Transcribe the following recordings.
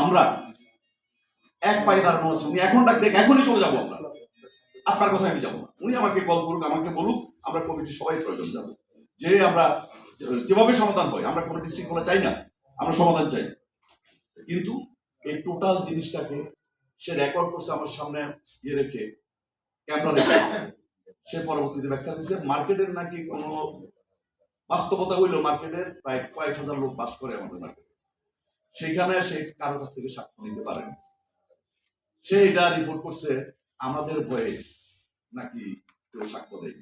আমরা এক পায়ে দাঁড়ানো আছে। উনি এখন ডাক দেখ, এখনই চলে যাবো আমরা, আপনার কথায় আমি যাবো না। উনি আমাকে কল করুক, আমাকে বলুক, আমরা কমিটি সবাই প্রয়োজন যাবো, যে আমরা যেভাবে সমাধান হয়। আমরা কোনো বিশৃঙ্খলা চাই না, আমরা সমাধান চাই। কিন্তু এই টোটাল জিনিসটাকে সে রেকর্ড করছে আমার সামনে ইয়ে রেখে, ক্যামেরা রেখে। সে পরবর্তীতে ব্যাখ্যা দিচ্ছে মার্কেটের নাকি কোনো বাস্তবতা হইলো, মার্কেটের প্রায় কয়েক হাজার লোক বাস করে আমাদের মার্কেটে, সেখানে সে কারো কাছ থেকে সাক্ষ্য নিতে পারেন। সে এটা রিপোর্ট করছে আমাদের ভয়ে নাকি কেউ সাক্ষ্য দেয়।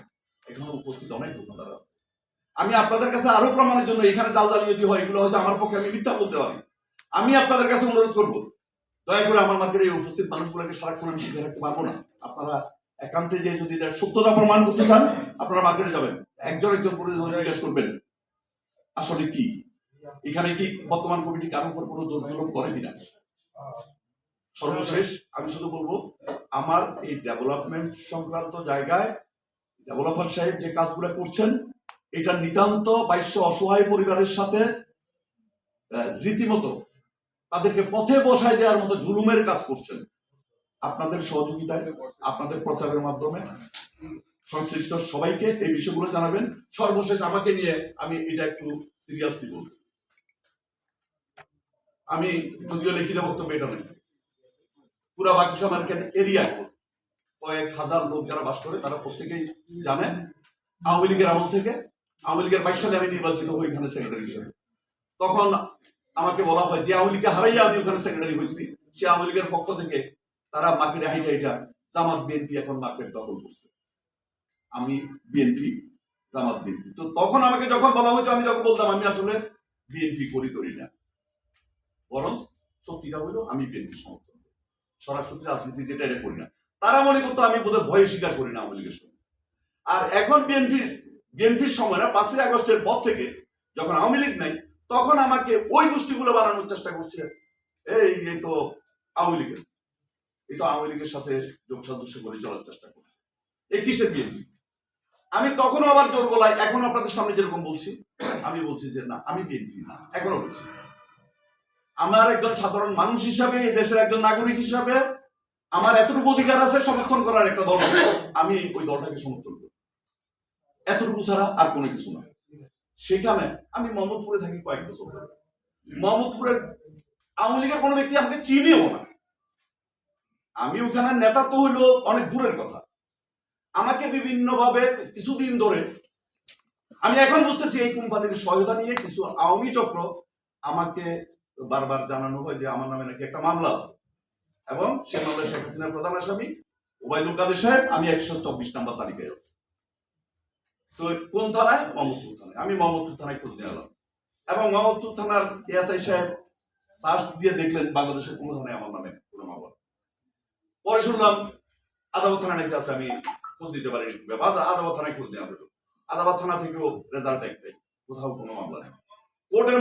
এখানে উপস্থিত অনেক দোকানদার আছে। আমি আপনাদের কাছে আরো প্রমাণের জন্য, এখানে জাল জালিয়াতি হয়, এগুলো হয়তো আমার পক্ষে আমি মিথ্যা বলতে পারি। আমি আপনাদের কাছে অনুরোধ করবো, দয়া করে আমার মার্কেটে এই উপস্থিত মানুষগুলোকে সারাক্ষণ আমি শিখে রাখতে পারবো না। আপনারা একান্তে যে যদি সত্যতা প্রমাণ করতে চান, আপনারা মার্কেটে যাবেন, একজন করে জিজ্ঞেস করবেন আসলে কি এখানে কি বর্তমান কমিটি কারোর উপর কোনো জোর জুলুম করে কিনা। সর্বশেষ আমি শুধু বলবো, আমার এই ডেভেলপমেন্ট সংক্রান্ত জায়গায় ডেভেলপার সাহেব যে কাজগুলো করছেন, এটা নিতান্ত বাইশ্য অসহায় পরিবারের সাথে রীতিমতো তাদেরকে পথে বসায় দেওয়ার মতো জুলুমের কাজ করছেন। আপনাদের সহযোগিতায়, আপনাদের প্রচারের মাধ্যমে সংশ্লিষ্ট সবাইকে এই বিষয়গুলো জানাবেন। সর্বশেষ আমাকে নিয়ে আমি এটা একটু সিরিয়াসলি বলব। আমি যদিও লিখিত বক্তব্য এটা নেই, পুরা বাকিশা মার্কেট এরিয়ায় কয়েক হাজার লোক যারা বাস করে তারা প্রত্যেকেই জানেন, আওয়ামী লীগের আমল থেকে, আওয়ামী লীগের 22 সালে আমি নির্বাচিত হই এখানে সেক্রেটারি হিসেবে। তখন আমাকে বলা হয় যে আওয়ামী লীগকে হারাইয়া আমি ওখানে সেক্রেটারি হয়েছি, সে আওয়ামী লীগের পক্ষ থেকে তারা মার্কেটে হাইটা জামাত বিএনপি এখন মার্কেট দখল করছে। আমি বিএনপি, জামাত বিএনপি। তো তখন আমাকে যখন বলা হইতো, আমি তখন বলতাম আমি আসলে বিএনপি করি না, বরং সত্যিটা হইলো আমি বিএনপি সমর্থন করি, সরাসরি রাজনীতি যেটা এটা করি না। তারা মনে করতো আমি বোধহয় ভয়ে স্বীকার করি না আওয়ামী লীগের সময়। আর এখন বিএনপির সময় না, 5ই আগস্টের পর থেকে যখন আওয়ামী লীগ নাই, তখন আমাকে ওই গোষ্ঠীগুলো বানানোর চেষ্টা করছে, এই তো আওয়ামী লীগের, এই তো আওয়ামী লীগের সাথে যোগ সাদৃশ্য করে চলার চেষ্টা করছে, এই কিসের বিএনপি। আমি তখনও আবার জোর গলায়, এখন আপনাদের সামনে যেরকম বলছি, আমি বলছি যে না, আমি বিএনপি না, এখনো বলছি। আমার একজন সাধারণ মানুষ হিসাবে, এই দেশের একজন নাগরিক হিসাবে আমার এতটুকু অধিকার আছে সমর্থন করার একটা দল, আমি ওই দলটাকে সমর্থন করি, এতটুকু ছাড়া আর কোনো কিছু না। সেখানে আমি মোহাম্মদপুরে থাকি কয়েক বছর, মোহাম্মদপুরের আওয়ামী লীগের কোনো ব্যক্তি আমাকে চিনিও না। আমি ওখানে নেতা তো হইলো অনেক দূরের কথা। আমাকে বিভিন্ন ভাবে কিছুদিন ধরে, আমি এখন বুঝতেছি এই কোম্পানির সহায়তা নিয়ে কিছু আওয়ামী চক্র আমাকে বারবার জানানো হয় যে আমার নামে নাকি একটা মামলা আছে, এবং সেই মামলায় শেখ হাসিনার প্রধান আসামি ওবায়দুল কাদের সাহেব, আমি 124 নম্বর তালিকায় আছি। তো কোন থানায়? মোহাম্মদপুর থানায়। আমি মোহাম্মদপুর থানায় খোঁজ নিয়ে এলাম, এবং মোহাম্মদপুর থানার এএসআই সাহেব সার্চ দিয়ে দেখলেন বাংলাদেশের কোন থানায় আমার নামে কোনো মামলা। পরে শুনলাম আদালত থানায় নাকি আছে, আমি খোঁজ দিতে পারিনি। আদালত থানায় খোঁজ নিয়ে আদালত থানা থেকেও রেজাল্ট একটাই, কোথাও কোনো মামলা নেই। কোর্টের